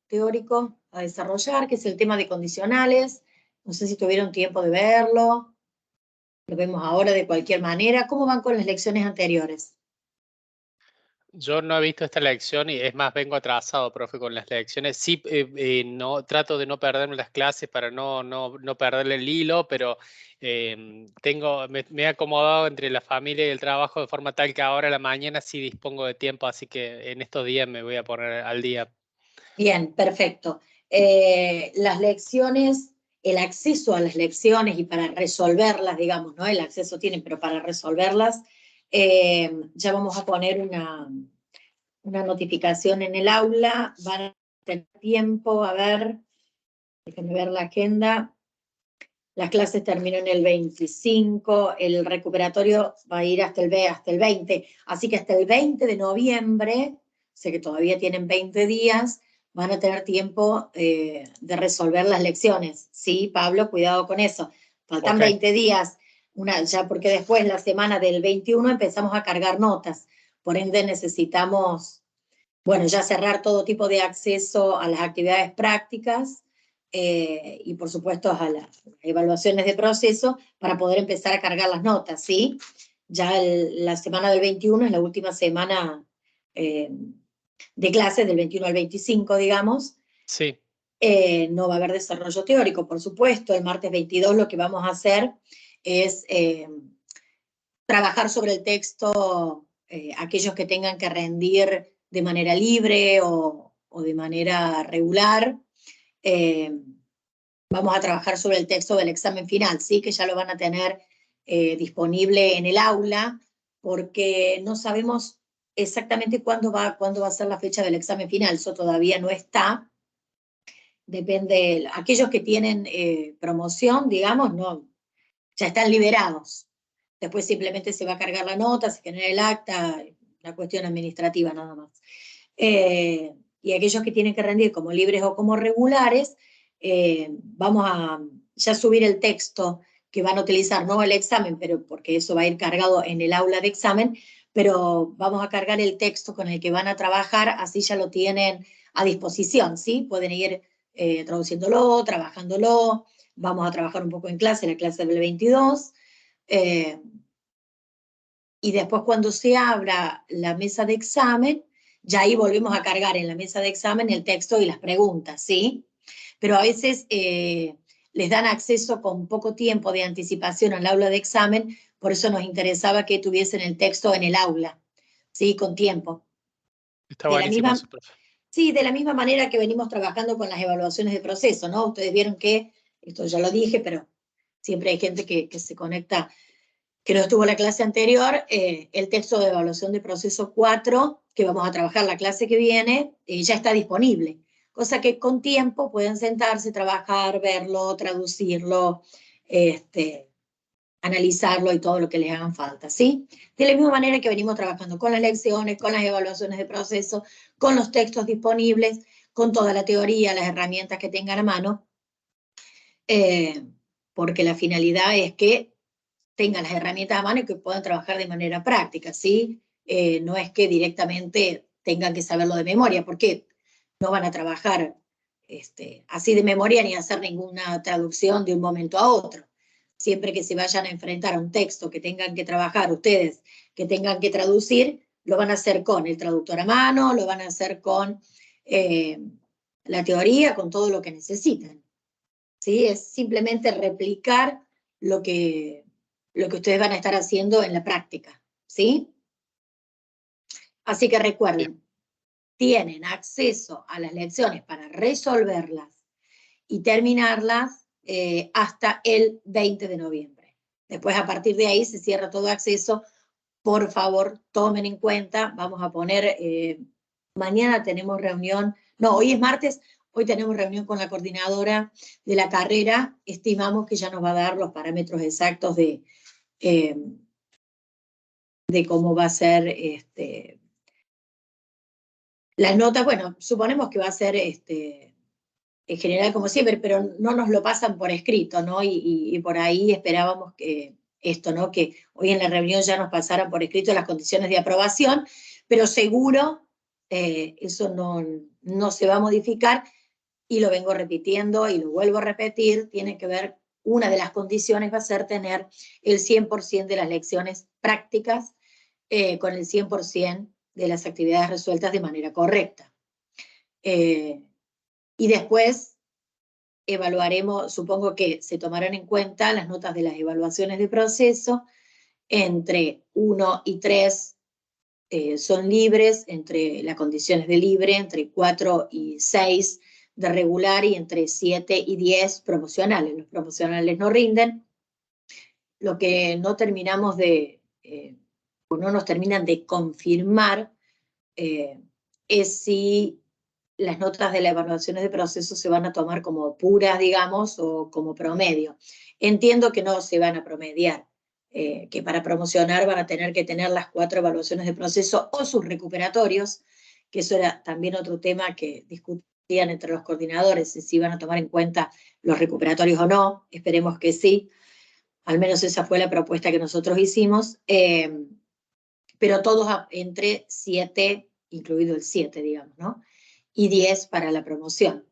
teórico a desarrollar, que es el tema de condicionales. No sé si tuvieron tiempo de verlo. Lo vemos ahora de cualquier manera. ¿Cómo van con las lecciones anteriores? Yo no he visto esta lección y es más, vengo atrasado, profe, con las lecciones. Sí, no, trato de no perderme las clases para no perderle el hilo, pero me he acomodado entre la familia y el trabajo de forma tal que ahora a la mañana sí dispongo de tiempo, así que en estos días me voy a poner al día. Bien, perfecto. Las lecciones, el acceso a las lecciones y para resolverlas, digamos, ¿no? El acceso tienen, pero para resolverlas, ya vamos a poner una notificación en el aula, van a tener tiempo, a ver, déjenme ver la agenda. Las clases terminan el 25, el recuperatorio va a ir hasta el 20, así que hasta el 20 de noviembre, sé que todavía tienen 20 días, van a tener tiempo de resolver las lecciones. Sí, Pablo, cuidado con eso. Faltan 20 días, ya porque después, la semana del 21, empezamos a cargar notas. Por ende, necesitamos, bueno, ya cerrar todo tipo de acceso a las actividades prácticas y, por supuesto, a las evaluaciones de proceso para poder empezar a cargar las notas, ¿sí? Ya la semana del 21 es la última semana de clases, del 21 al 25, digamos. Sí. No va a haber desarrollo teórico, por supuesto. El martes 22 lo que vamos a hacer es trabajar sobre el texto, aquellos que tengan que rendir de manera libre o de manera regular. Vamos a trabajar sobre el texto del examen final, ¿sí? Que ya lo van a tener disponible en el aula, porque no sabemos exactamente cuándo va a ser la fecha del examen final. Eso todavía no está. Depende, aquellos que tienen promoción, digamos, no, ya están liberados. Después simplemente se va a cargar la nota, se genera el acta, la cuestión administrativa nada más. Y aquellos que tienen que rendir como libres o como regulares, vamos a ya subir el texto que van a utilizar, no el examen, pero porque eso va a ir cargado en el aula de examen, pero vamos a cargar el texto con el que van a trabajar, así ya lo tienen a disposición, ¿sí? Pueden ir traduciéndolo, trabajándolo, vamos a trabajar un poco en clase, la clase del 22, y después cuando se abra la mesa de examen, ya ahí volvemos a cargar en la mesa de examen el texto y las preguntas, ¿sí? Pero a veces les dan acceso con poco tiempo de anticipación al aula de examen, por eso nos interesaba que tuviesen el texto en el aula, ¿sí? Con tiempo. Está De la buenísimo misma, eso, profe. sí, de la misma manera que venimos trabajando con las evaluaciones de proceso, ¿no? Ustedes vieron que, esto ya lo dije, pero siempre hay gente que se conecta, que no estuvo en la clase anterior, el texto de evaluación de proceso 4, que vamos a trabajar la clase que viene, ya está disponible. Cosa que con tiempo pueden sentarse, trabajar, verlo, traducirlo, analizarlo y todo lo que les hagan falta, ¿sí? De la misma manera que venimos trabajando con las lecciones, con las evaluaciones de proceso, con los textos disponibles, con toda la teoría, las herramientas que tengan a mano, porque la finalidad es que tengan las herramientas a mano y que puedan trabajar de manera práctica, ¿sí? No es que directamente tengan que saberlo de memoria, porque no van a trabajar así de memoria ni hacer ninguna traducción de un momento a otro. Siempre que se vayan a enfrentar a un texto que tengan que trabajar ustedes, que tengan que traducir, lo van a hacer con el traductor a mano, lo van a hacer con la teoría, con todo lo que necesitan. ¿Sí? Es simplemente replicar lo que ustedes van a estar haciendo en la práctica, ¿sí? Así que recuerden, tienen acceso a las lecciones para resolverlas y terminarlas hasta el 20 de noviembre. Después, a partir de ahí, se cierra todo acceso. Por favor, tomen en cuenta, vamos a poner, mañana tenemos reunión, no, hoy es martes, hoy tenemos reunión con la coordinadora de la carrera, estimamos que ya nos va a dar los parámetros exactos de cómo va a ser las notas. Bueno, suponemos que va a ser en general como siempre, pero no nos lo pasan por escrito, ¿no? Y por ahí esperábamos que esto, ¿no? Que hoy en la reunión ya nos pasaran por escrito las condiciones de aprobación, pero seguro eso no se va a modificar, y lo vengo repitiendo y lo vuelvo a repetir, tiene que ver, una de las condiciones va a ser tener el 100% de las lecciones prácticas con el 100% de las actividades resueltas de manera correcta. Y después evaluaremos, supongo que se tomarán en cuenta las notas de las evaluaciones de proceso, entre 1 y 3 son libres, entre las condiciones de libre, entre 4 y 6 de regular, y entre 7 y 10 promocionales. Los promocionales no rinden. Lo que no terminamos o no nos terminan de confirmar es si las notas de las evaluaciones de proceso se van a tomar como puras, digamos, o como promedio. Entiendo que no se van a promediar, que para promocionar van a tener que tener las 4 evaluaciones de proceso o sus recuperatorios, que eso era también otro tema que discutían entre los coordinadores, si van a tomar en cuenta los recuperatorios o no. Esperemos que sí, al menos esa fue la propuesta que nosotros hicimos, pero todos entre 7, incluido el 7, digamos, ¿no? Y 10 para la promoción.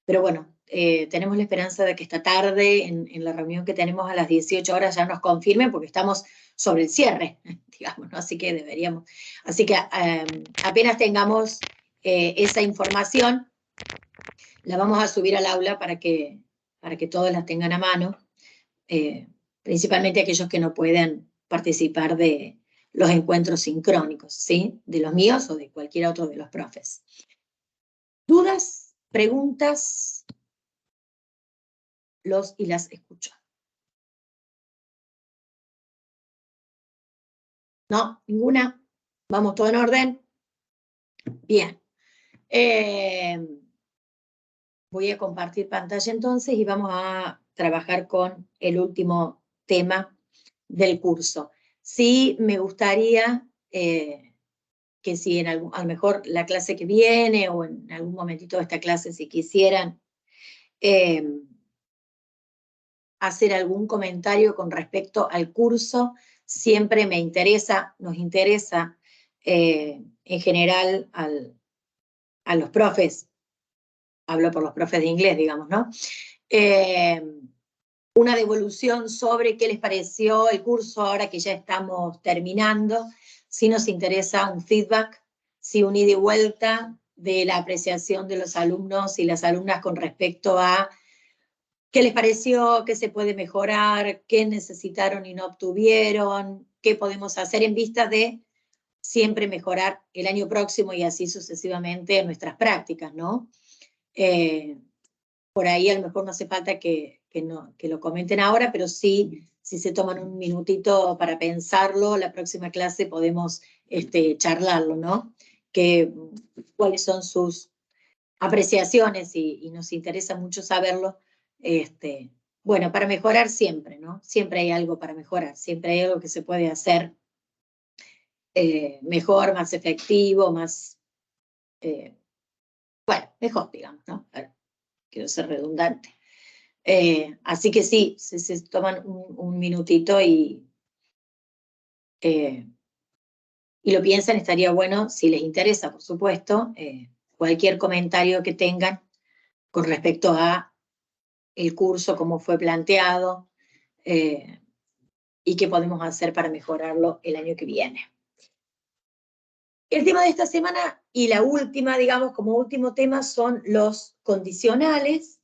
Pero bueno, tenemos la esperanza de que esta tarde, en la reunión que tenemos a las 18 horas, ya nos confirmen, porque estamos sobre el cierre, digamos, ¿no? Así que deberíamos. Así que apenas tengamos esa información, la vamos a subir al aula para que todos la tengan a mano, principalmente aquellos que no puedan participar de los encuentros sincrónicos, ¿sí? De los míos o de cualquier otro de los profes. ¿Dudas? ¿Preguntas? Los y las escucho. ¿No? ¿Ninguna? ¿Vamos todo en orden? Bien. Voy a compartir pantalla entonces y vamos a trabajar con el último tema del curso. Sí, me gustaría que si a lo mejor la clase que viene o en algún momentito de esta clase, si quisieran hacer algún comentario con respecto al curso, siempre me interesa, nos interesa en general a los profes, hablo por los profes de inglés, digamos, ¿no? Una devolución sobre qué les pareció el curso ahora que ya estamos terminando, si nos interesa un feedback, si un ida y vuelta de la apreciación de los alumnos y las alumnas con respecto a qué les pareció, qué se puede mejorar, qué necesitaron y no obtuvieron, qué podemos hacer en vista de siempre mejorar el año próximo y así sucesivamente en nuestras prácticas, ¿no? Por ahí a lo mejor no hace falta que lo comenten ahora, pero sí, si se toman un minutito para pensarlo, la próxima clase podemos charlarlo, ¿no? Cuáles son sus apreciaciones y nos interesa mucho saberlo. Bueno, para mejorar siempre, ¿no? Siempre hay algo para mejorar, siempre hay algo que se puede hacer mejor, más efectivo, más, bueno, mejor, digamos, ¿no? Quiero ser redundante. Así que sí, si se toman un minutito y lo piensan, estaría bueno, si les interesa, por supuesto, cualquier comentario que tengan con respecto a el curso, cómo fue planteado, y qué podemos hacer para mejorarlo el año que viene. El tema de esta semana, y la última, digamos, como último tema, son los condicionales.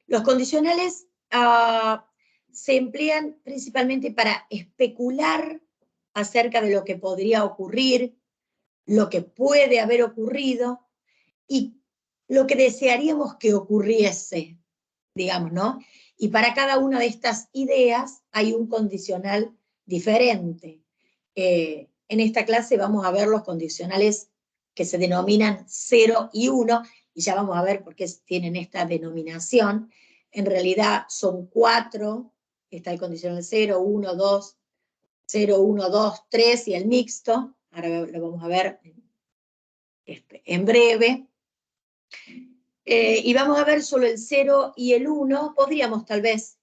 Los condicionales se emplean principalmente para especular acerca de lo que podría ocurrir, lo que puede haber ocurrido y lo que desearíamos que ocurriese, digamos, ¿no? Y para cada una de estas ideas hay un condicional diferente. En esta clase vamos a ver los condicionales que se denominan 0 y 1, y ya vamos a ver por qué tienen esta denominación. En realidad son 4, está el condicional 0, 1, 2, 0, 1, 2, 3 y el mixto. Ahora lo vamos a ver en breve. Y vamos a ver solo el 0 y el 1, podríamos tal vez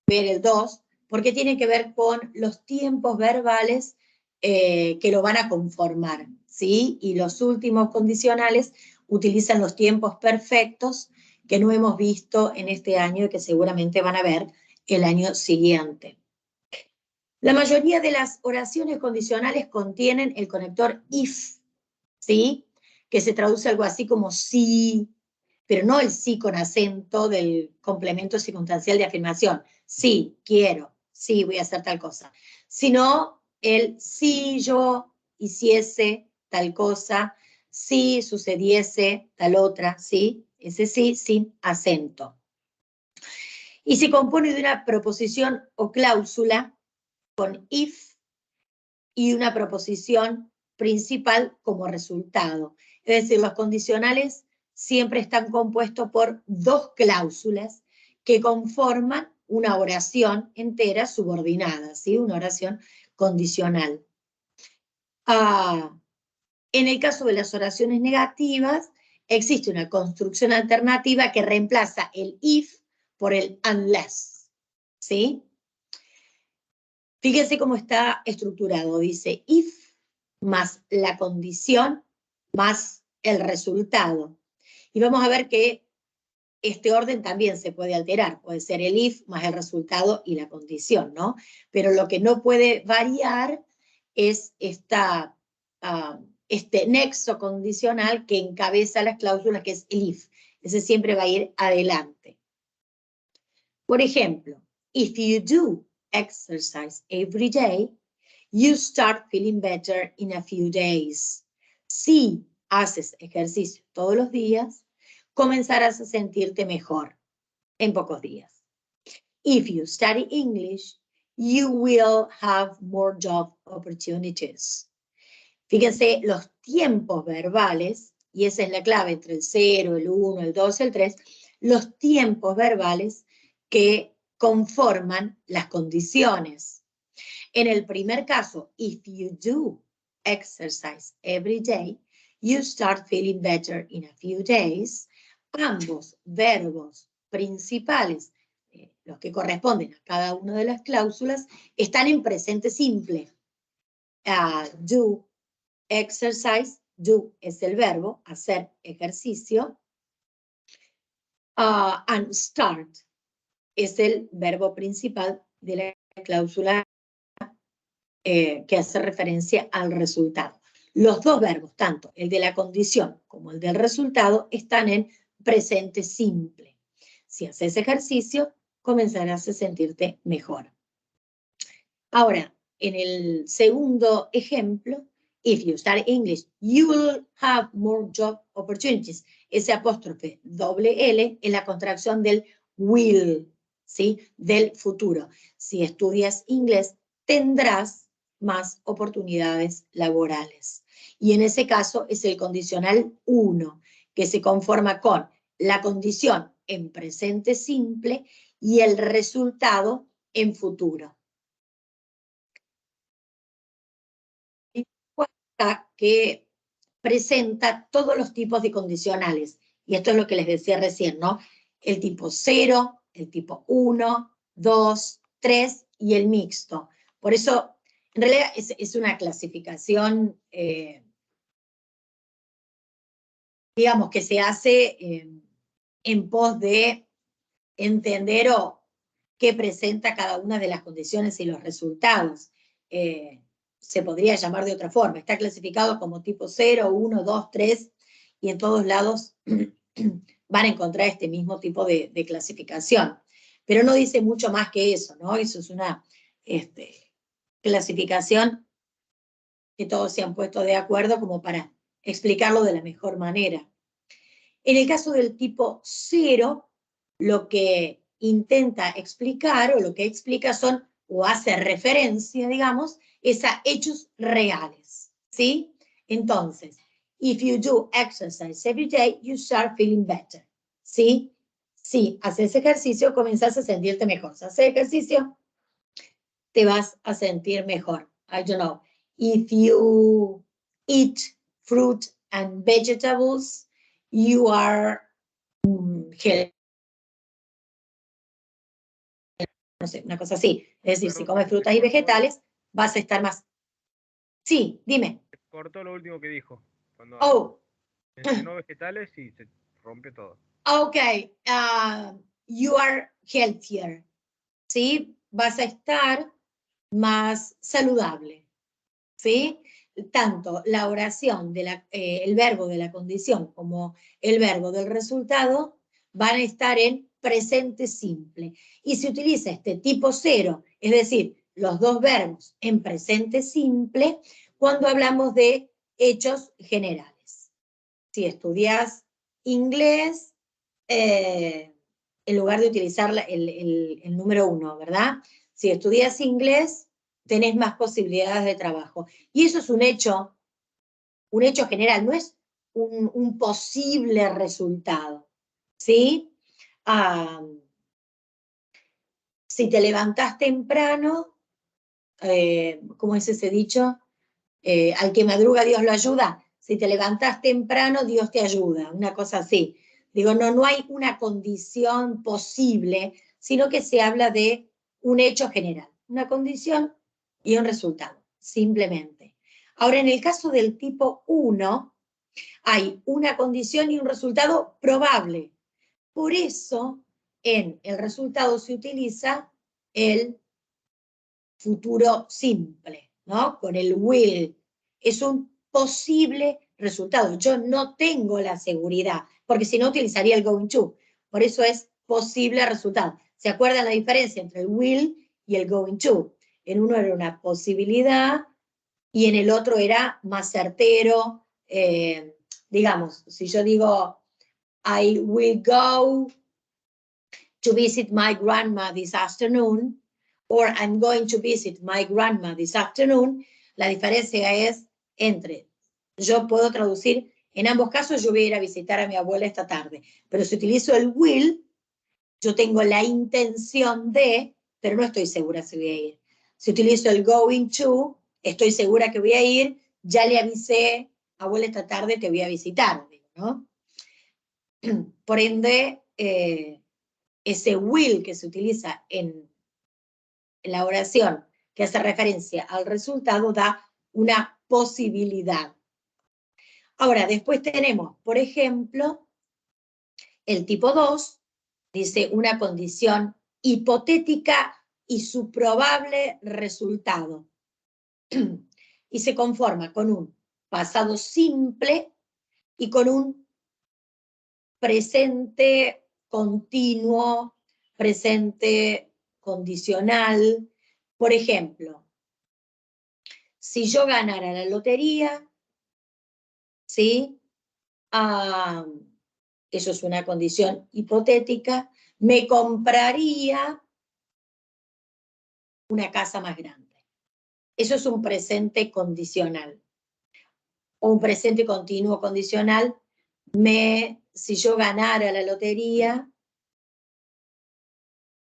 ver el 2, porque tiene que ver con los tiempos verbales que lo van a conformar, ¿sí? Y los últimos condicionales utilizan los tiempos perfectos que no hemos visto en este año y que seguramente van a ver el año siguiente. La mayoría de las oraciones condicionales contienen el conector if, ¿sí? Que se traduce algo así como sí, pero no el sí con acento del complemento circunstancial de afirmación. Sí, quiero, sí, voy a hacer tal cosa. Sino el si yo hiciese tal cosa, si sucediese tal otra, ¿sí? Ese sí sin acento. Y se compone de una proposición o cláusula con if y una proposición principal como resultado. Es decir, los condicionales siempre están compuestos por dos cláusulas que conforman una oración entera subordinada, ¿sí? Una oración condicional. En el caso de las oraciones negativas, existe una construcción alternativa que reemplaza el if por el unless, ¿sí? Fíjense cómo está estructurado. Dice if más la condición más el resultado. Y vamos a ver que este orden también se puede alterar. Puede ser el if más el resultado y la condición, ¿no? Pero lo que no puede variar es este nexo condicional que encabeza las cláusulas, que es el if. Ese siempre va a ir adelante. Por ejemplo, if you do exercise every day, you start feeling better in a few days. Si haces ejercicio todos los días, comenzarás a sentirte mejor en pocos días. If you study English, you will have more job opportunities. Fíjense los tiempos verbales, y esa es la clave entre el 0, el 1, el 2, el 3, los tiempos verbales que conforman las condiciones. En el primer caso, if you do exercise every day, you start feeling better in a few days. Ambos verbos principales, los que corresponden a cada una de las cláusulas, están en presente simple. Do exercise, do es el verbo, hacer ejercicio, and start es el verbo principal de la cláusula que hace referencia al resultado. Los dos verbos, tanto el de la condición como el del resultado, están en presente simple. Si haces ejercicio, comenzarás a sentirte mejor. Ahora, en el segundo ejemplo, if you study English, you will have more job opportunities. Ese apóstrofe doble L es la contracción del will, ¿sí? Del futuro. Si estudias inglés, tendrás más oportunidades laborales. Y en ese caso es el condicional 1, que se conforma con la condición en presente simple y el resultado en futuro. Que presenta todos los tipos de condicionales. Y esto es lo que les decía recién, ¿no? El tipo 0, el tipo 1, 2, 3 y el mixto. Por eso, en realidad, es una clasificación, digamos, que se hace en pos de entender qué presenta cada una de las condiciones y los resultados. Se podría llamar de otra forma. Está clasificado como tipo 0, 1, 2, 3, y en todos lados van a encontrar este mismo tipo de clasificación. Pero no dice mucho más que eso, ¿no? Eso es una clasificación que todos se han puesto de acuerdo como para explicarlo de la mejor manera. En el caso del tipo 0, lo que intenta explicar, o lo que explica son, o hace referencia, digamos, es a hechos reales, ¿sí? Entonces, if you do exercise every day, you start feeling better, ¿sí? Si haces ejercicio, comenzás a sentirte mejor. Si haces ejercicio, te vas a sentir mejor. I don't know. If you eat fruit and vegetables, you are healthy. No sé, una cosa así. Es decir, si comes frutas y vegetales, vas a estar más Sí, dime. Cortó lo último que dijo. Cuando Oh, mencionó vegetales y se rompió todo. okay. You are healthier. ¿Sí? Vas a estar más saludable. ¿Sí? Tanto la oración, el verbo de la condición como el verbo del resultado van a estar en presente simple. Y se utiliza este tipo cero, es decir, los dos verbos en presente simple, cuando hablamos de hechos generales. Si estudias inglés, en lugar de utilizar el número 1, ¿verdad? Si estudias inglés, tenés más posibilidades de trabajo. Y eso es un hecho general, no es un posible resultado, ¿sí? Si te levantás temprano, ¿cómo es ese dicho? Al que madruga Dios lo ayuda. Si te levantás temprano, Dios te ayuda, una cosa así. Digo, no hay una condición posible, sino que se habla de un hecho general, una condición y un resultado, simplemente. Ahora, en el caso del tipo 1, hay una condición y un resultado probable. Por eso, en el resultado se utiliza el futuro simple, ¿no? Con el will. Es un posible resultado. Yo no tengo la seguridad, porque si no utilizaría el going to. Por eso es posible resultado. ¿Se acuerdan la diferencia entre el will y el going to? En uno era una posibilidad y en el otro era más certero. Digamos, si yo digo, I will go to visit my grandma this afternoon, or I'm going to visit my grandma this afternoon, la diferencia es entre, yo puedo traducir, en ambos casos yo voy a ir a visitar a mi abuela esta tarde, pero si utilizo el will, yo tengo la intención de, pero no estoy segura si voy a ir. Si utilizo el going to, estoy segura que voy a ir, ya le avisé, abuela, esta tarde te voy a visitar, ¿no? Por ende, ese will que se utiliza en la oración que hace referencia al resultado da una posibilidad. Ahora, después tenemos, por ejemplo, el tipo 2, dice una condición hipotética y su probable resultado. Y se conforma con un pasado simple y con un presente continuo, presente condicional. Por ejemplo, si yo ganara la lotería, ¿sí? Eso es una condición hipotética, me compraría una casa más grande. Eso es un presente condicional. O un presente continuo condicional, si yo ganara la lotería,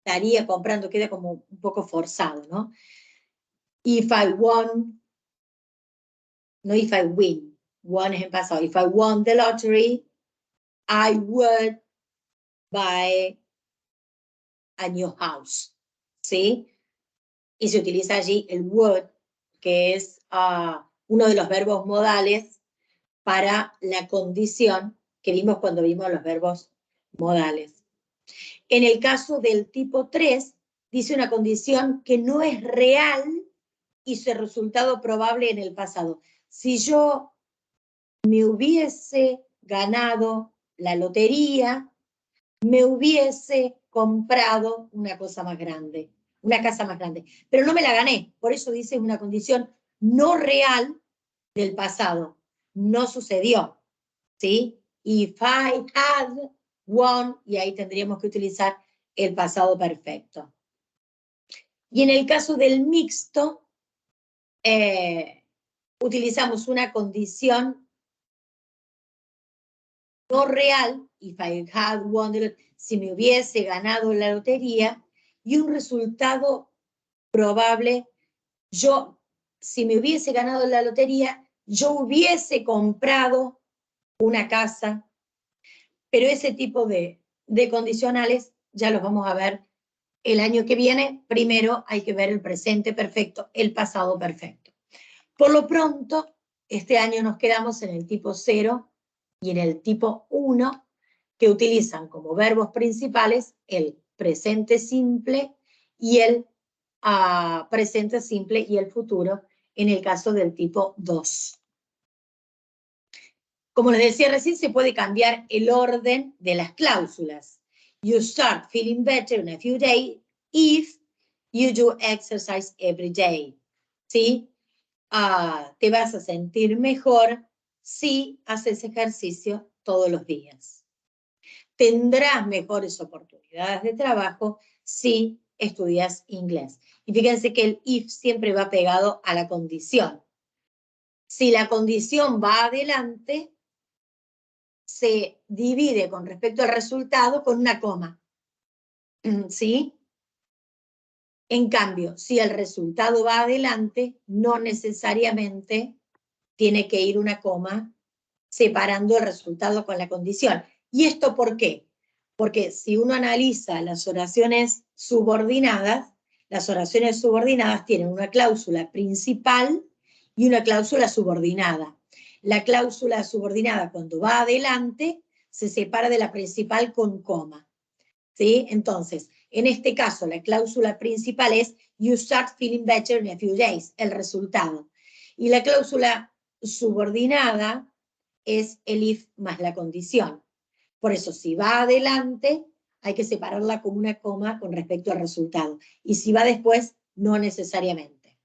estaría comprando, queda como un poco forzado, ¿no? If I won, no if I win, won es en pasado. If I won the lottery, I would buy a new house, ¿sí? Y se utiliza allí el would, que es uno de los verbos modales para la condición que vimos cuando vimos los verbos modales. En el caso del tipo 3, dice una condición que no es real y su resultado probable en el pasado. Si yo me hubiese ganado la lotería, me hubiese comprado una cosa más grande, una casa más grande. Pero no me la gané, por eso dice una condición no real del pasado. No sucedió, ¿sí? If I had won, y ahí tendríamos que utilizar el pasado perfecto. Y en el caso del mixto, utilizamos una condición no real, if I had won, si me hubiese ganado la lotería, y un resultado probable, si me hubiese ganado la lotería, yo hubiese comprado una casa, pero ese tipo de condicionales ya los vamos a ver el año que viene. Primero hay que ver el presente perfecto, el pasado perfecto. Por lo pronto, este año nos quedamos en el tipo 0 y en el tipo 1, que utilizan como verbos principales el presente simple y el presente simple y el futuro, en el caso del tipo 2. Como les decía recién, se puede cambiar el orden de las cláusulas. You start feeling better in a few days if you do exercise every day. ¿Sí? Te vas a sentir mejor si haces ejercicio todos los días. Tendrás mejores oportunidades de trabajo si estudias inglés. Y fíjense que el if siempre va pegado a la condición. Si la condición va adelante, se divide con respecto al resultado con una coma. ¿Sí? En cambio, si el resultado va adelante, no necesariamente tiene que ir una coma separando el resultado con la condición. ¿Y esto por qué? Porque si uno analiza las oraciones subordinadas tienen una cláusula principal y una cláusula subordinada. La cláusula subordinada, cuando va adelante, se separa de la principal con coma. ¿Sí? Entonces, en este caso, la cláusula principal es you start feeling better in a few days, el resultado. Y la cláusula subordinada es el if más la condición. Por eso, si va adelante, hay que separarla con una coma con respecto al resultado. Y si va después, no necesariamente.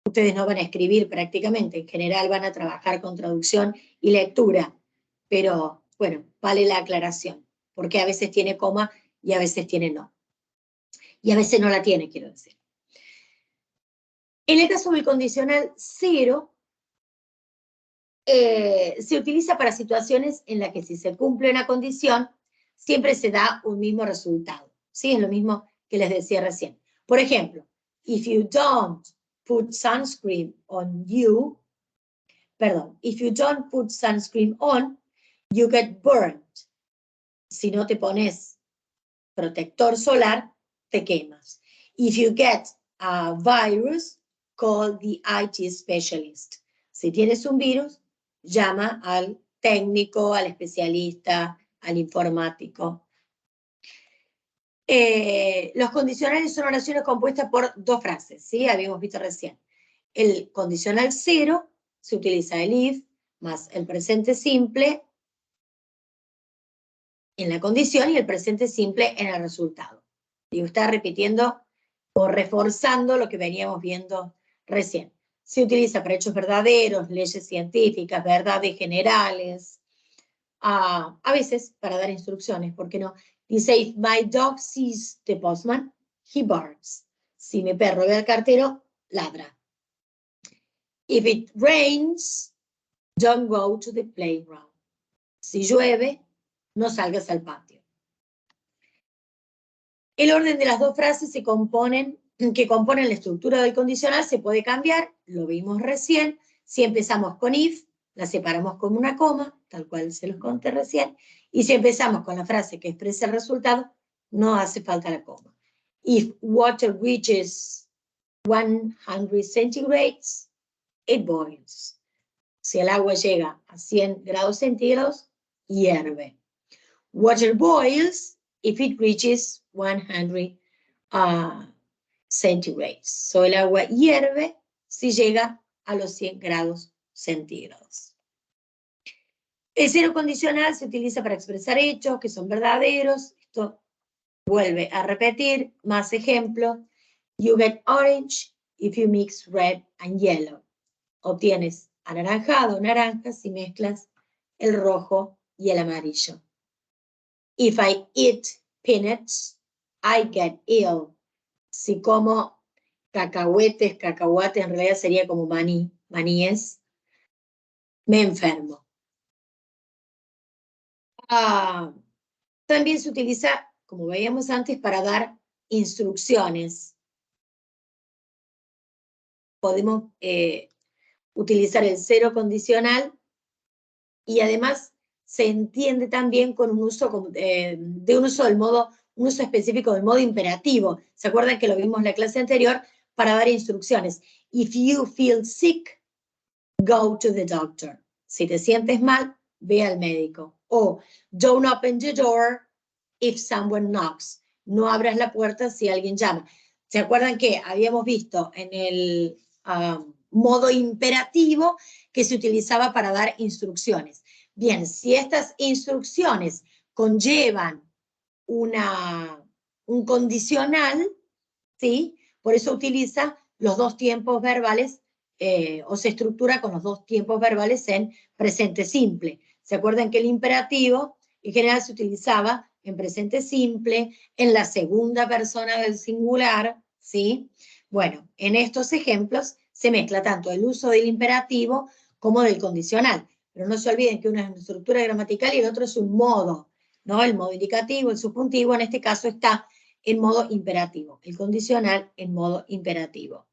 Ustedes no van a escribir prácticamente, en general van a trabajar con traducción y lectura, pero bueno, vale la aclaración, porque a veces tiene coma y a veces tiene no. Y a veces no la tiene, quiero decir. En el caso del condicional 0, se utiliza para situaciones en las que si se cumple una condición, siempre se da un mismo resultado. ¿Sí? Es lo mismo que les decía recién. Por ejemplo, if you don't put sunscreen on you, if you don't put sunscreen on, you get burned. Si no te pones protector solar, te quemas. If you get a virus, call the IT specialist. Si tienes un virus, llama al técnico, al especialista, al informático. Los condicionales son oraciones compuestas por dos frases, ¿sí? Habíamos visto recién. El condicional 0 se utiliza el if más el presente simple en la condición y el presente simple en el resultado. Digo, está repitiendo o reforzando lo que veníamos viendo recién. Se utiliza para hechos verdaderos, leyes científicas, verdades generales, a veces para dar instrucciones, ¿por qué no? Dice, if my dog sees the postman, he barks. Si mi perro ve al cartero, ladra. If it rains, don't go to the playground. Si llueve, no salgas al patio. El orden de las dos frases que componen la estructura del condicional se puede cambiar, lo vimos recién. Si empezamos con if, la separamos con una coma, tal cual se los conté recién, y si empezamos con la frase que expresa el resultado, no hace falta la coma. If water reaches 100 centigrades, it boils. Si el agua llega a 100 grados centígrados, hierve. Water boils if it reaches 100 centigrades. So el agua hierve si llega a los 100 grados centígrados. El cero condicional se utiliza para expresar hechos que son verdaderos. Esto vuelve a repetir, más ejemplo. You get orange if you mix red and yellow. Obtienes anaranjado o naranja si mezclas el rojo y el amarillo. If I eat peanuts, I get ill. Si como cacahuetes en realidad sería como maníes, me enfermo. También se utiliza, como veíamos antes, para dar instrucciones. Podemos utilizar el cero condicional y además se entiende también con un uso un uso específico del modo imperativo. ¿Se acuerdan que lo vimos en la clase anterior? para dar instrucciones. If you feel sick, go to the doctor. Si te sientes mal, ve al médico. O don't open the door if someone knocks. No abras la puerta si alguien llama. ¿Se acuerdan que habíamos visto en el modo imperativo que se utilizaba para dar instrucciones? Bien, si estas instrucciones conllevan un condicional, ¿sí? Por eso utiliza los dos tiempos verbales o se estructura con los dos tiempos verbales en presente simple. ¿Se acuerdan que el imperativo en general se utilizaba en presente simple, en la segunda persona del singular, ¿sí? Bueno, en estos ejemplos se mezcla tanto el uso del imperativo como del condicional. Pero no se olviden que uno es una estructura gramatical y el otro es un modo, ¿no? El modo indicativo, el subjuntivo, en este caso está en modo imperativo, el condicional en modo imperativo.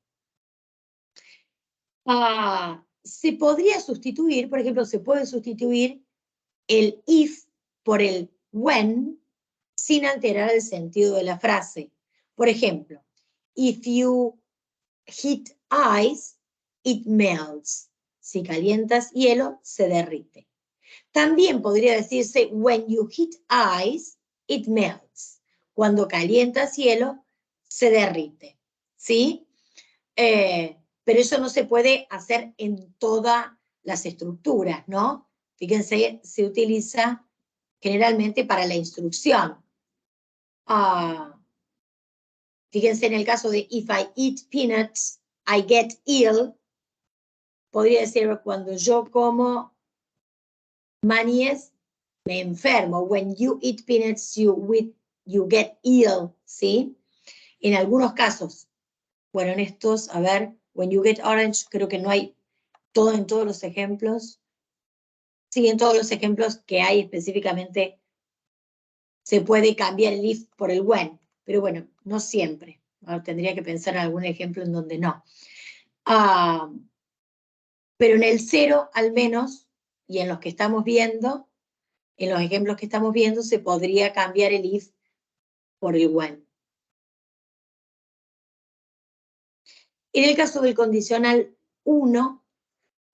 Se podría sustituir, por ejemplo, se puede sustituir el if por el when sin alterar el sentido de la frase. Por ejemplo, if you heat ice, it melts. Si calientas hielo, se derrite. También podría decirse when you heat ice, it melts. Cuando calientas hielo, se derrite. ¿Sí? Pero eso no se puede hacer en todas las estructuras, ¿no? Fíjense, se utiliza generalmente para la instrucción. Fíjense en el caso de if I eat peanuts, I get ill. Podría decir cuando yo como maníes, me enfermo. When you eat peanuts, you get ill, ¿sí? En algunos casos, bueno, en estos, a ver, when you get orange, creo que no hay en todos los ejemplos. Sí, en todos los ejemplos que hay específicamente se puede cambiar el if por el when, pero bueno, no siempre. Ahora tendría que pensar en algún ejemplo en donde no. Pero en el 0, al menos, y en los que estamos viendo, en los ejemplos que estamos viendo, se podría cambiar el if por el when. En el caso del condicional 1,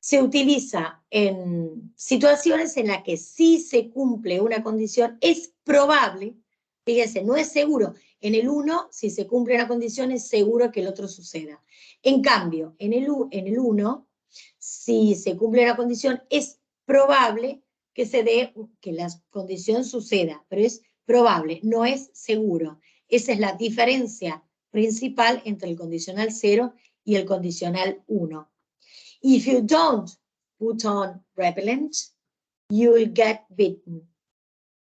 se utiliza en situaciones en las que si se cumple una condición, es probable, fíjense, no es seguro. En el 1, si se cumple una condición, es seguro que el otro suceda. En cambio, en el 1, si se cumple una condición, es probable que la condición suceda, pero es probable, no es seguro. Esa es la diferencia principal entre el condicional 0 y el condicional 1. If you don't put on repellent, you'll get bitten.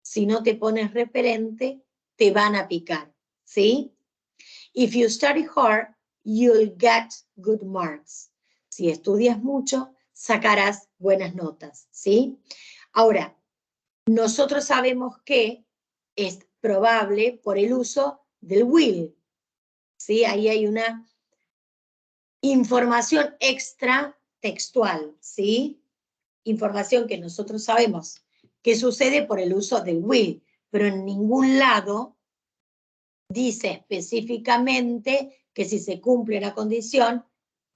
Si no te pones repelente, te van a picar, ¿sí? If you study hard, you'll get good marks. Si estudias mucho, sacarás buenas notas, ¿sí? Ahora, nosotros sabemos que es probable por el uso del will, ¿sí? Ahí hay una información extra textual, ¿sí? Información que nosotros sabemos que sucede por el uso del will, pero en ningún lado dice específicamente que si se cumple una condición,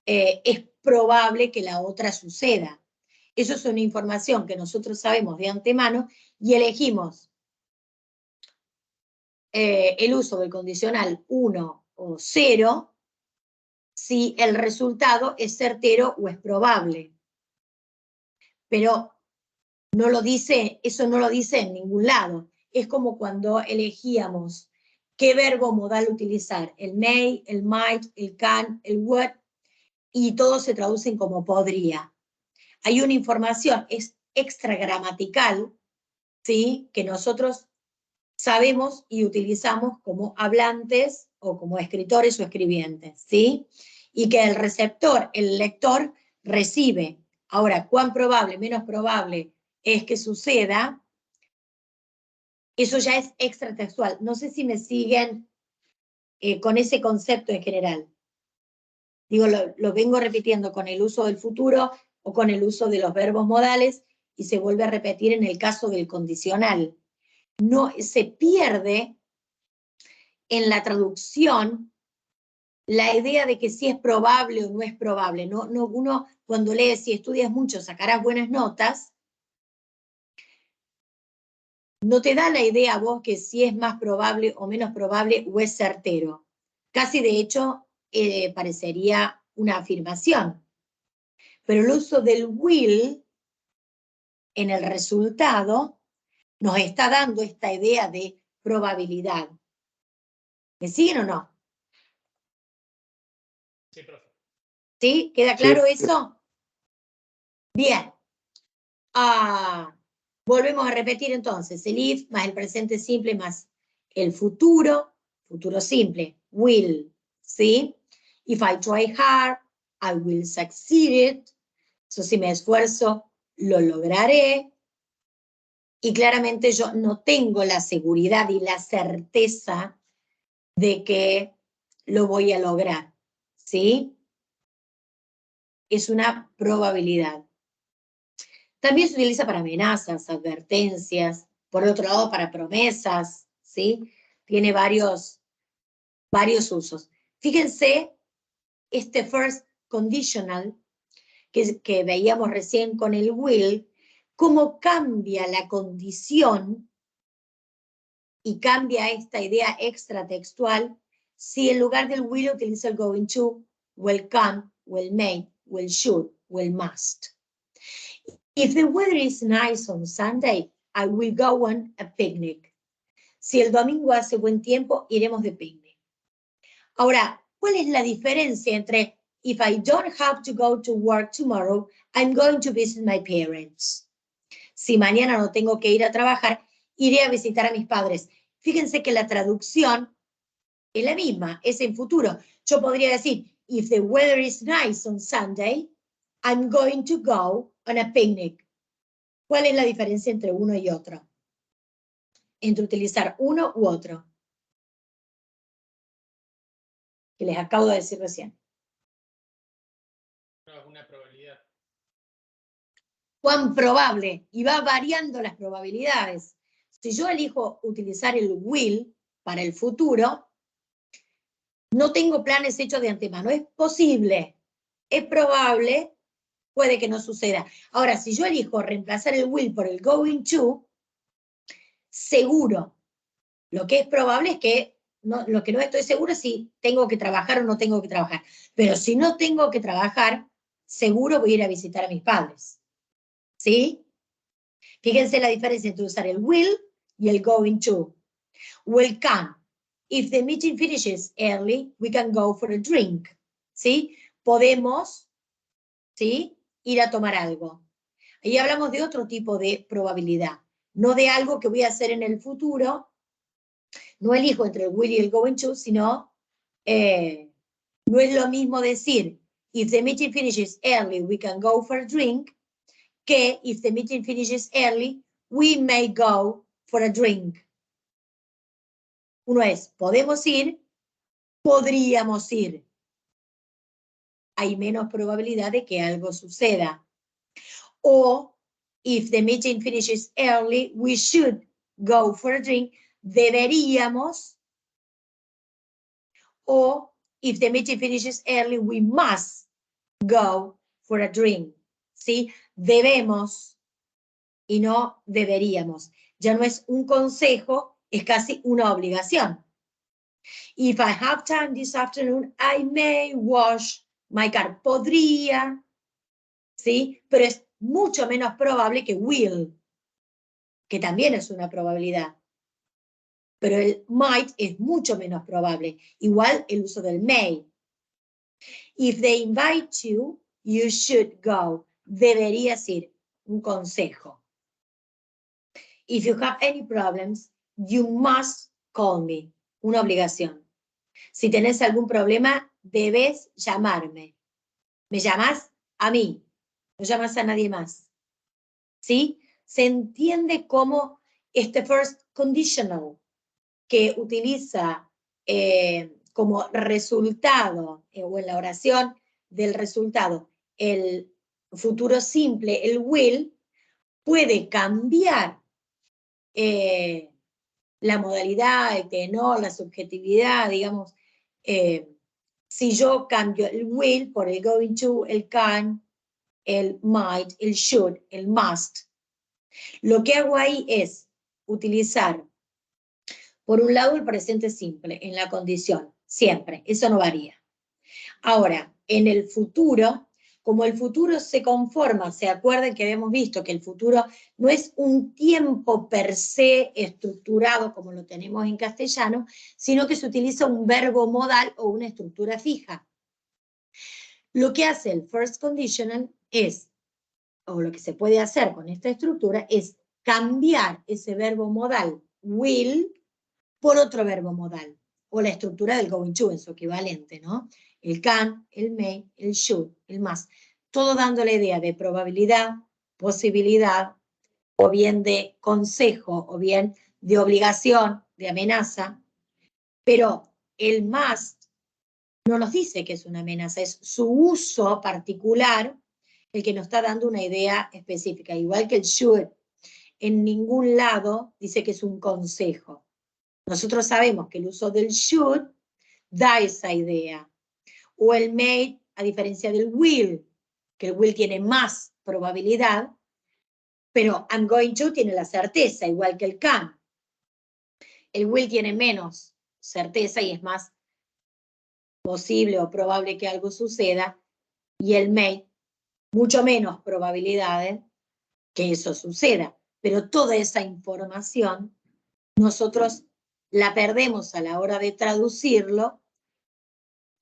es probable que la otra suceda. Eso es una información que nosotros sabemos de antemano y elegimos el uso del condicional 1 o 0 si el resultado es certero o es probable. Pero no lo dice, eso no lo dice en ningún lado. Es como cuando elegíamos qué verbo modal utilizar, el may, el might, el can, el would, y todos se traducen como podría. Hay una información extra gramatical, ¿sí?, que nosotros sabemos y utilizamos como hablantes o como escritores o escribientes, ¿sí? Y que el receptor, el lector, recibe. Ahora, cuán probable, menos probable es que suceda, eso ya es extratextual. No sé si me siguen con ese concepto en general. Digo, lo vengo repitiendo con el uso del futuro o con el uso de los verbos modales y se vuelve a repetir en el caso del condicional. No se pierde en la traducción la idea de que si es probable o no es probable. Uno cuando lee, si estudias mucho sacarás buenas notas, no te da la idea a vos que si es más probable o menos probable o es certero. Casi de hecho parecería una afirmación. Pero el uso del will en el resultado nos está dando esta idea de probabilidad. ¿Me siguen o no? Sí, profe. ¿Sí? ¿Queda claro eso? Bien. Volvemos a repetir entonces, el if más el presente simple más el futuro simple, will, ¿sí? If I try hard, I will succeed. So, si me esfuerzo, lo lograré. Y claramente yo no tengo la seguridad y la certeza de que lo voy a lograr, ¿sí? Es una probabilidad. También se utiliza para amenazas, advertencias, por otro lado para promesas, ¿sí? Tiene varios usos. Fíjense, este first conditional que veíamos recién con el will, cómo cambia la condición y cambia esta idea extratextual si en lugar del will utiliza el going to, o el can, o el may, o el should, o el must. If the weather is nice on Sunday, I will go on a picnic. Si el domingo hace buen tiempo, iremos de picnic. Ahora, ¿cuál es la diferencia entre if I don't have to go to work tomorrow, I'm going to visit my parents? Si mañana no tengo que ir a trabajar, iré a visitar a mis padres. Fíjense que la traducción es la misma, es en futuro. Yo podría decir, if the weather is nice on Sunday, I'm going to go on a picnic. ¿Cuál es la diferencia entre uno y otro? Entre utilizar uno u otro. Que les acabo de decir recién. No, es una probabilidad. ¿Cuán probable? Y va variando las probabilidades. Si yo elijo utilizar el will para el futuro, no tengo planes hechos de antemano. Es posible, es probable, puede que no suceda. Ahora, si yo elijo reemplazar el will por el going to, seguro. Lo que es probable es que, lo que no estoy seguro es si tengo que trabajar o no tengo que trabajar. Pero si no tengo que trabajar, seguro voy a ir a visitar a mis padres. ¿Sí? Fíjense la diferencia entre usar el will y el going to. Will can. If the meeting finishes early, we can go for a drink. ¿Sí? Podemos, ¿sí?, ir a tomar algo. Ahí hablamos de otro tipo de probabilidad, no de algo que voy a hacer en el futuro. No elijo entre el will y el going to, sino no es lo mismo decir if the meeting finishes early, we can go for a drink, que if the meeting finishes early, we may go for a drink. Uno es, podemos ir, podríamos ir. Hay menos probabilidad de que algo suceda. O, if the meeting finishes early, we should go for a drink. Deberíamos. O, if the meeting finishes early, we must go for a drink. ¿Sí? Debemos y no deberíamos. Ya no es un consejo, es casi una obligación. If I have time this afternoon, I may wash my car. Podría, ¿sí? Pero es mucho menos probable que will, que también es una probabilidad. Pero el might es mucho menos probable. Igual el uso del may. If they invite you, you should go. Deberías ir. Un consejo. If you have any problems, you must call me. Una obligación. Si tenés algún problema, debes llamarme. Me llamas a mí. No llamas a nadie más. ¿Sí? Se entiende como este first conditional que utiliza como resultado, o en la oración del resultado, el futuro simple, el will, puede cambiar la modalidad, el tenor, la subjetividad, digamos, si yo cambio el will por el going to, el can, el might, el should, el must, lo que hago ahí es utilizar, por un lado, el presente simple en la condición, siempre, eso no varía. Ahora, en el futuro, como el futuro se conforma, se acuerdan que habíamos visto que el futuro no es un tiempo per se estructurado como lo tenemos en castellano, sino que se utiliza un verbo modal o una estructura fija. Lo que hace el first conditional es, o lo que se puede hacer con esta estructura, es cambiar ese verbo modal will por otro verbo modal, o la estructura del going to en su equivalente, ¿no? El can, el may, el should, el must, todo dando la idea de probabilidad, posibilidad, o bien de consejo, o bien de obligación, de amenaza, pero el must no nos dice que es una amenaza, es su uso particular el que nos está dando una idea específica, igual que el should. En ningún lado dice que es un consejo. Nosotros sabemos que el uso del should da esa idea. O el may, a diferencia del will, que el will tiene más probabilidad, pero I'm going to tiene la certeza, igual que el can. El will tiene menos certeza y es más posible o probable que algo suceda, y el may, mucho menos probabilidades que eso suceda. Pero toda esa información nosotros la perdemos a la hora de traducirlo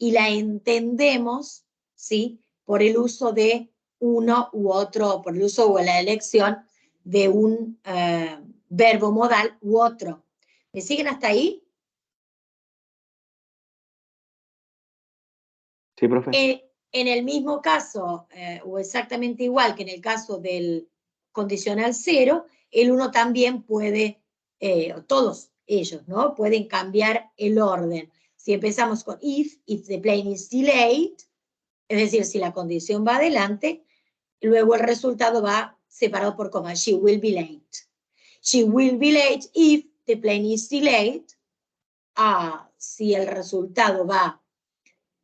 y la entendemos, ¿sí?, por el uso de uno u otro, por el uso o la elección de un verbo modal u otro. ¿Me siguen hasta ahí? Sí, profe. En el mismo caso, o exactamente igual que en el caso del condicional cero, el uno también puede, todos ellos, ¿no?, pueden cambiar el orden. Si empezamos con if the plane is delayed, es decir, si la condición va adelante, luego el resultado va separado por coma, she will be late. She will be late if the plane is delayed. Si el resultado va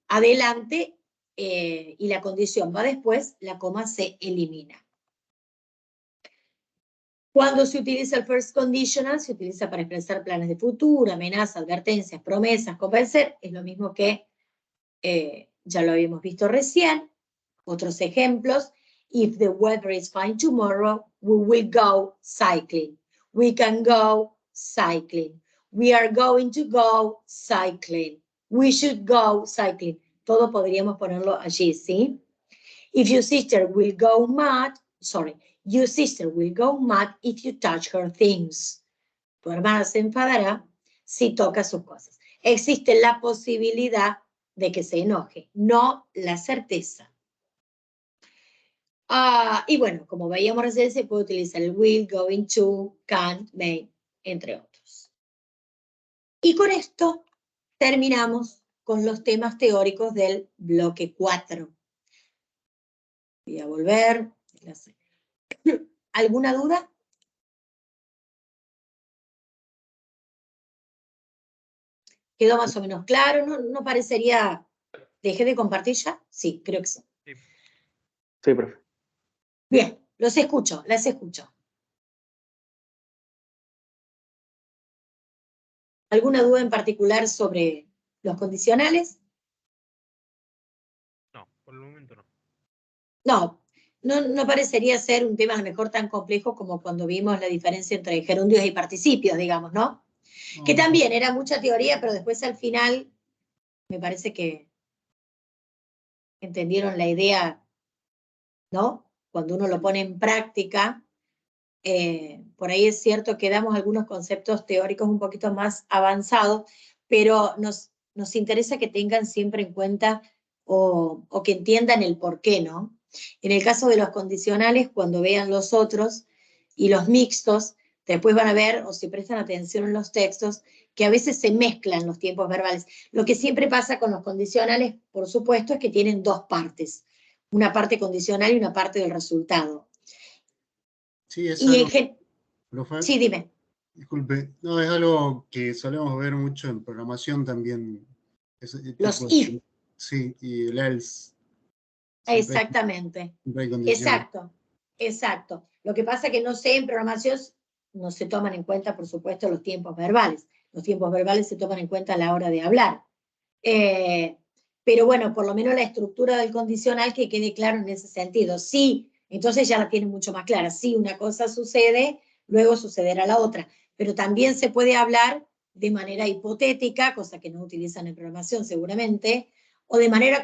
adelante y la condición va después, la coma se elimina. Cuando se utiliza el first conditional, se utiliza para expresar planes de futuro, amenazas, advertencias, promesas, convencer, es lo mismo que ya lo habíamos visto recién. Otros ejemplos: if the weather is fine tomorrow, we will go cycling. We can go cycling. We are going to go cycling. We should go cycling. Todo podríamos ponerlo allí, ¿sí? If your sister will go mad, your sister will go mad if you touch her things. Tu hermana se enfadará si toca sus cosas. Existe la posibilidad de que se enoje, no la certeza. Y bueno, como veíamos recién, se puede utilizar el will, going to, can, may, entre otros. Y con esto terminamos con los temas teóricos del bloque 4. Voy a volver. ¿Alguna duda? ¿Quedó más o menos claro? ¿No parecería... ¿Dejé de compartir ya? Sí, creo que sí. Sí, profe. Bien, los escucho, las escucho. ¿Alguna duda en particular sobre los condicionales? No, por el momento no. No parecería ser un tema a lo mejor tan complejo como cuando vimos la diferencia entre gerundios y participios, digamos, ¿no? Que también era mucha teoría, pero después al final me parece que entendieron la idea, ¿no? Cuando uno lo pone en práctica, por ahí es cierto que damos algunos conceptos teóricos un poquito más avanzados, pero nos interesa que tengan siempre en cuenta o que entiendan el por qué, ¿no? En el caso de los condicionales, cuando vean los otros y los mixtos, después van a ver, o si prestan atención en los textos, que a veces se mezclan los tiempos verbales. Lo que siempre pasa con los condicionales, por supuesto, es que tienen dos partes, una parte condicional y una parte del resultado. Sí, es Y algo, profe, sí, dime. disculpe, no, es algo que solemos ver mucho en programación también. Los if. Sí, y el else. Siempre Exactamente. hay condiciones. Exacto. Lo que pasa es que no sé, en programación no se toman en cuenta, por supuesto, los tiempos verbales. Los tiempos verbales se toman en cuenta a la hora de hablar. Pero bueno, por lo menos la estructura del condicional que quede claro en ese sentido. Sí, entonces ya la tienen mucho más clara. Si una cosa sucede, luego sucederá la otra. Pero también se puede hablar de manera hipotética, cosa que no utilizan en programación seguramente, o de manera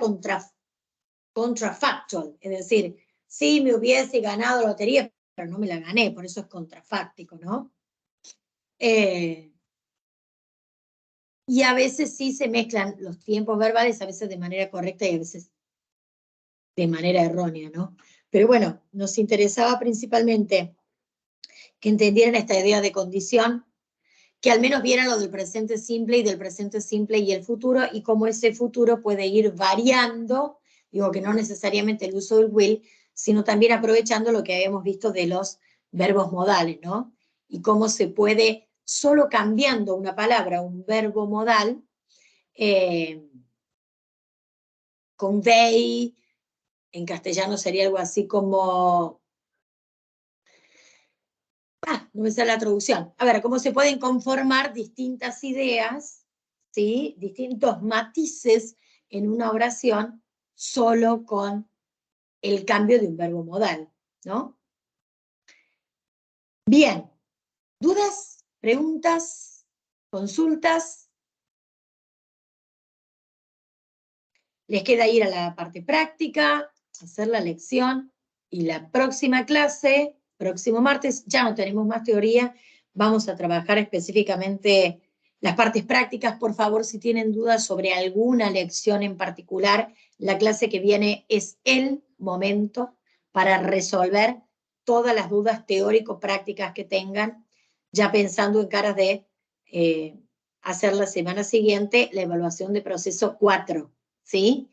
contrafactual, es decir, si me hubiese ganado la lotería, pero no me la gané, por eso es contrafáctico, ¿no? Y a veces sí se mezclan los tiempos verbales, a veces de manera correcta y a veces de manera errónea, ¿no? Pero bueno, nos interesaba principalmente que entendieran esta idea de condición, que al menos vieran lo del presente simple y del presente simple y el futuro, y cómo ese futuro puede ir variando, digo que no necesariamente el uso del will, sino también aprovechando lo que habíamos visto de los verbos modales, ¿no? Y cómo se puede, solo cambiando una palabra, un verbo modal, convey, en castellano sería algo así como, no me sale la traducción, a ver, cómo se pueden conformar distintas ideas, ¿sí? Distintos matices en una oración solo con el cambio de un verbo modal, ¿no? Bien, ¿dudas, preguntas, consultas? Les queda ir a la parte práctica, hacer la lección, y la próxima clase, próximo martes, ya no tenemos más teoría, vamos a trabajar específicamente las partes prácticas. Por favor, si tienen dudas sobre alguna lección en particular, la clase que viene es el momento para resolver todas las dudas teórico-prácticas que tengan, ya pensando en caras de hacer la semana siguiente la evaluación de proceso 4, ¿sí?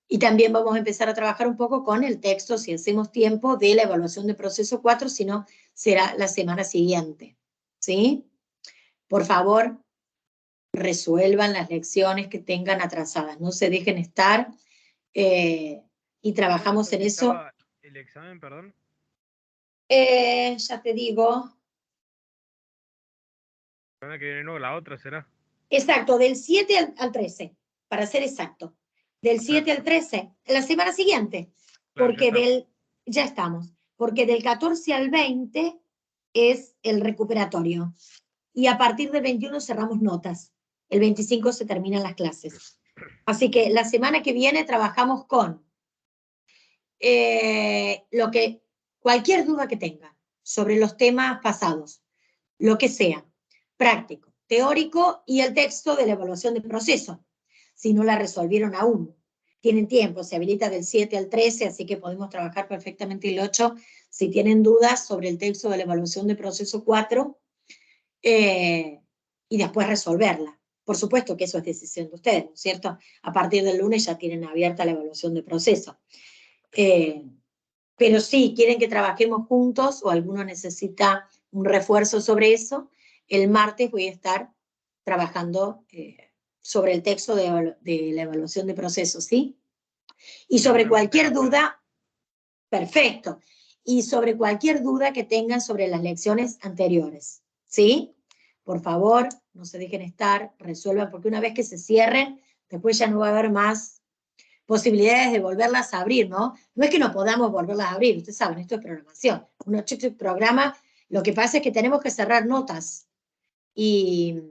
Y también vamos a empezar a trabajar un poco con el texto, si hacemos tiempo, de la evaluación de proceso 4, si no, será la semana siguiente, ¿sí? Por favor, resuelvan las lecciones que tengan atrasadas, no se dejen estar, y trabajamos en eso. ¿El examen, perdón? Ya te digo. La semana que viene no, la otra será. Exacto, del 7 al 13, para ser exacto. Del 7 al 13, la semana siguiente. Claro, Porque ya estamos, porque del 14 al 20 es el recuperatorio. Y a partir del 21 cerramos notas. El 25 se terminan las clases. Así que la semana que viene trabajamos con cualquier duda que tengan sobre los temas pasados, lo que sea, práctico, teórico y el texto de la evaluación de proceso. Si no la resolvieron aún, tienen tiempo, se habilita del 7 al 13, así que podemos trabajar perfectamente el 8. Si tienen dudas sobre el texto de la evaluación de proceso 4, y después resolverla. Por supuesto que eso es decisión de ustedes, ¿no es cierto? A partir del lunes ya tienen abierta la evaluación de proceso. Pero sí, quieren que trabajemos juntos o alguno necesita un refuerzo sobre eso, el martes voy a estar trabajando sobre el texto de la evaluación de procesos, ¿sí? Y sobre cualquier duda, perfecto, y sobre cualquier duda que tengan sobre las lecciones anteriores, ¿sí? Por favor, no se dejen estar, resuelvan, porque una vez que se cierren, después ya no va a haber más posibilidades de volverlas a abrir, ¿no? No es que no podamos volverlas a abrir, ustedes saben, esto es programación. Uno programa, lo que pasa es que tenemos que cerrar notas y